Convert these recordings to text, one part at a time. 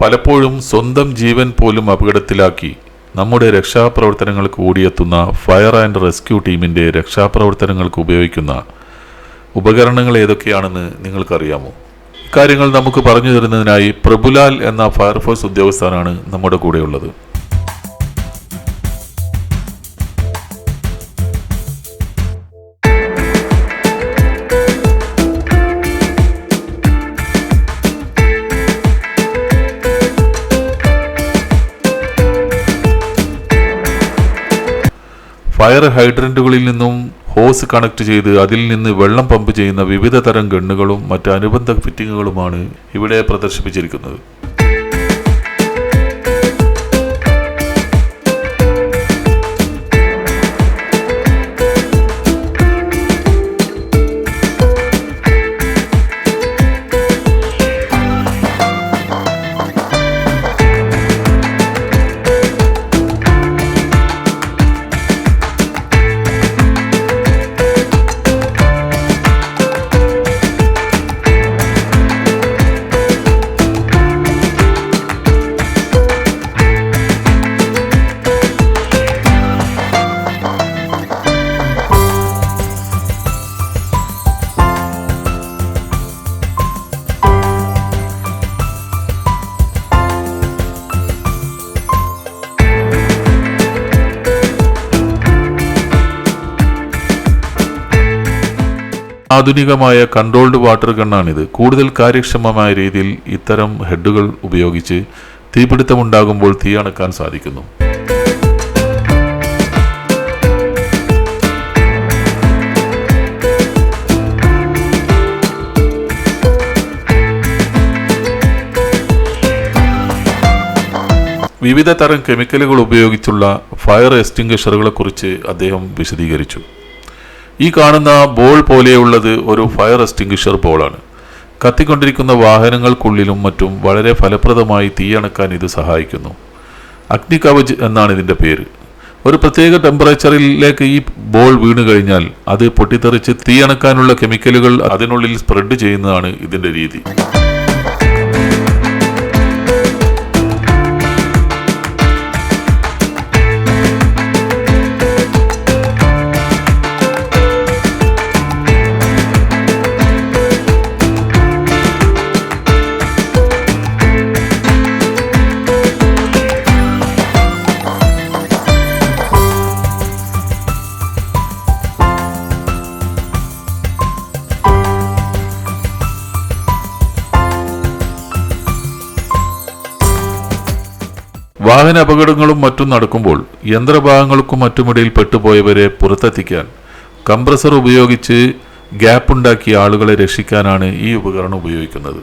പലപ്പോഴും സ്വന്തം ജീവൻ പോലും അപകടത്തിലാക്കി നമ്മുടെ രക്ഷാപ്രവർത്തനങ്ങൾക്ക് ഓടിയെത്തുന്ന ഫയർ ആൻഡ് റെസ്ക്യൂ ടീമിൻ്റെ രക്ഷാപ്രവർത്തനങ്ങൾക്ക് ഉപയോഗിക്കുന്ന ഉപകരണങ്ങൾ ഏതൊക്കെയാണെന്ന് നിങ്ങൾക്കറിയാമോ? ഇക്കാര്യങ്ങൾ നമുക്ക് പറഞ്ഞു തരുന്നതിനായി പ്രഭുലാൽ എന്ന ഫയർഫോഴ്സ് ഉദ്യോഗസ്ഥനാണ് നമ്മുടെ കൂടെയുള്ളത്. ഫയർ ഹൈഡ്രന്റുകളിൽ നിന്നും ഹോസ് കണക്ട് ചെയ്ത് അതിൽ നിന്ന് വെള്ളം പമ്പ് ചെയ്യുന്ന വിവിധ തരം ഗണ്ണുകളും മറ്റ് അനുബന്ധ ഫിറ്റിങ്ങുകളുമാണ് ഇവിടെ പ്രദർശിപ്പിച്ചിരിക്കുന്നത്. ആധുനികമായ കൺട്രോൾഡ് വാട്ടർ ഗണ്ണാണിത്. കൂടുതൽ കാര്യക്ഷമമായ രീതിയിൽ ഇത്തരം ഹെഡുകൾ ഉപയോഗിച്ച് തീപിടുത്തമുണ്ടാകുമ്പോൾ തീ അണക്കാൻ സാധിക്കുന്നു. വിവിധ തരം കെമിക്കലുകൾ ഉപയോഗിച്ചുള്ള ഫയർ എക്സ്റ്റിംഗ്വിഷറുകളെ കുറിച്ച് അദ്ദേഹം വിശദീകരിച്ചു. ഈ കാണുന്ന ബോൾ പോലെയുള്ളത് ഒരു ഫയർ എക്സ്റ്റിംഗ്വിഷർ ബോളാണ്. കത്തിക്കൊണ്ടിരിക്കുന്ന വാഹനങ്ങൾക്കുള്ളിലും മറ്റും വളരെ ഫലപ്രദമായി തീയണക്കാൻ ഇത് സഹായിക്കുന്നു. അഗ്നി കവച് എന്നാണ് ഇതിൻ്റെ പേര്. ഒരു പ്രത്യേക ടെമ്പറേച്ചറിലേക്ക് ഈ ബോൾ വീണു കഴിഞ്ഞാൽ അത് പൊട്ടിത്തെറിച്ച് തീയണക്കാനുള്ള കെമിക്കലുകൾ അതിനുള്ളിൽ സ്പ്രെഡ് ചെയ്യുന്നതാണ് ഇതിൻ്റെ രീതി. വാഹന അപകടങ്ങളും മറ്റും നടക്കുമ്പോൾ യന്ത്രഭാഗങ്ങൾക്കും മറ്റുമിടയിൽ പെട്ടുപോയവരെ പുറത്തെത്തിക്കാൻ കംപ്രസർ ഉപയോഗിച്ച് ഗ്യാപ്പുണ്ടാക്കിയ ആളുകളെ രക്ഷിക്കാനാണ് ഈ ഉപകരണം ഉപയോഗിക്കുന്നത്.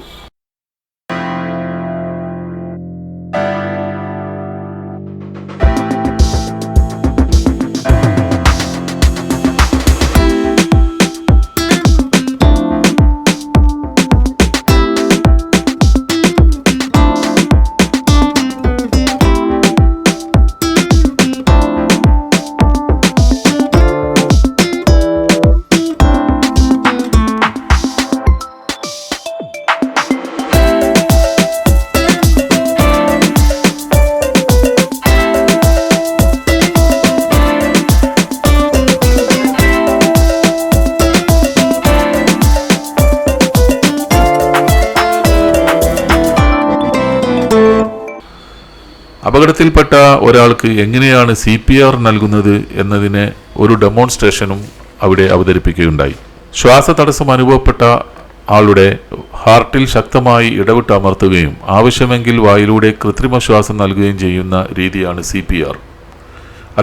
അപകടത്തിൽപ്പെട്ട ഒരാൾക്ക് എങ്ങനെയാണ് CPR നൽകുന്നത് എന്നതിന് ഒരു ഡെമോൺസ്ട്രേഷനും അവിടെ അവതരിപ്പിക്കുകയുണ്ടായി. ശ്വാസതടസ്സം അനുഭവപ്പെട്ട ആളുടെ ഹാർട്ടിൽ ശക്തമായി ഇടവിട്ട് അമർത്തുകയും ആവശ്യമെങ്കിൽ വായിലൂടെ കൃത്രിമ ശ്വാസം നൽകുകയും ചെയ്യുന്ന രീതിയാണ് CPR.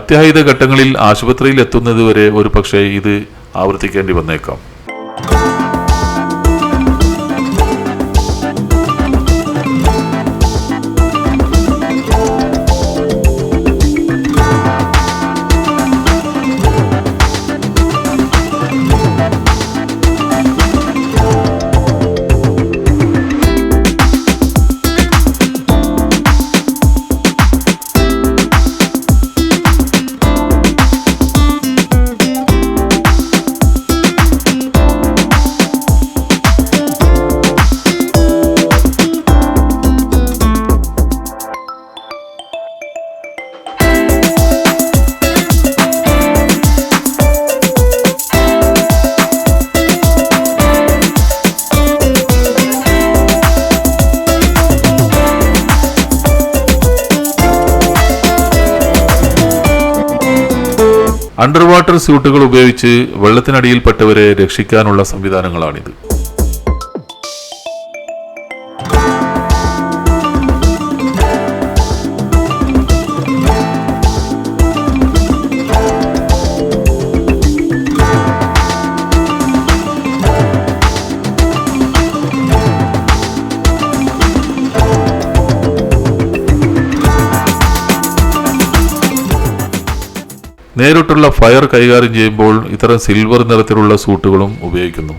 അത്യാഹിത ഘട്ടങ്ങളിൽ ആശുപത്രിയിൽ എത്തുന്നതുവരെ ഒരു പക്ഷേ ഇത് ആവർത്തിക്കേണ്ടി വന്നേക്കാം. അണ്ടർ വാട്ടർ സ്യൂട്ടുകൾ ഉപയോഗിച്ച് വെള്ളത്തിനടിയിൽപ്പെട്ടവരെ രക്ഷിക്കാനുള്ള സംവിധാനങ്ങളാണിത്. നേരിട്ടുള്ള ഫയർ കൈകാര്യം ചെയ്യുമ്പോൾ ഇത്തരം സിൽവർ നിറത്തിലുള്ള സൂട്ടുകളും ഉപയോഗിക്കുന്നു.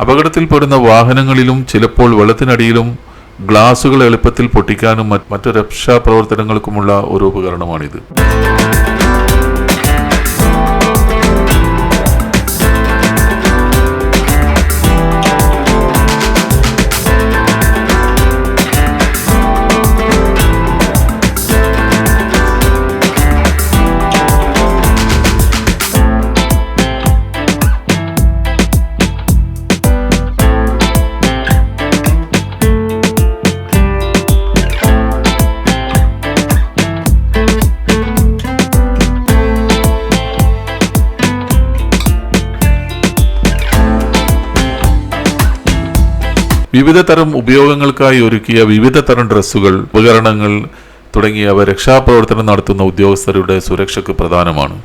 അപകടത്തിൽപ്പെടുന്ന വാഹനങ്ങളിലും ചിലപ്പോൾ വെള്ളത്തിനടിയിലും ഗ്ലാസുകൾ എളുപ്പത്തിൽ പൊട്ടിക്കാനും മറ്റു രക്ഷാപ്രവർത്തനങ്ങൾക്കുമുള്ള ഒരു ഉപകരണമാണിത്. വിവിധ തരം ഉപയോഗങ്ങൾക്കായി ഒരുക്കിയ വിവിധ തരം ഡ്രസ്സുകൾ, ഉപകരണങ്ങൾ തുടങ്ങിയവ രക്ഷാപ്രവർത്തനം നടത്തുന്ന ഉദ്യോഗസ്ഥരുടെ സുരക്ഷയ്ക്ക് പ്രധാനമാണ്.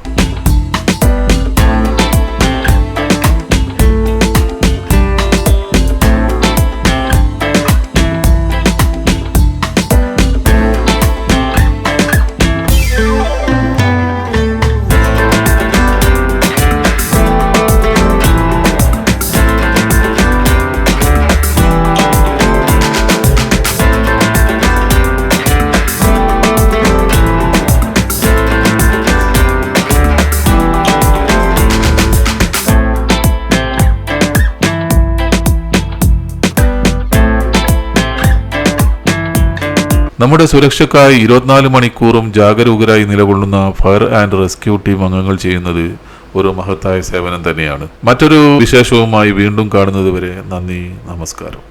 നമ്മുടെ സുരക്ഷയ്ക്കായി 24 മണിക്കൂറും ജാഗരൂകരായി നിലകൊള്ളുന്ന ഫയർ ആൻഡ് റെസ്ക്യൂ ടീം അംഗങ്ങൾ ചെയ്യുന്നത് ഒരു മഹത്തായ സേവനം തന്നെയാണ്. മറ്റൊരു വിശേഷവുമായി വീണ്ടും കാണുന്നത് വരെ നന്ദി, നമസ്കാരം.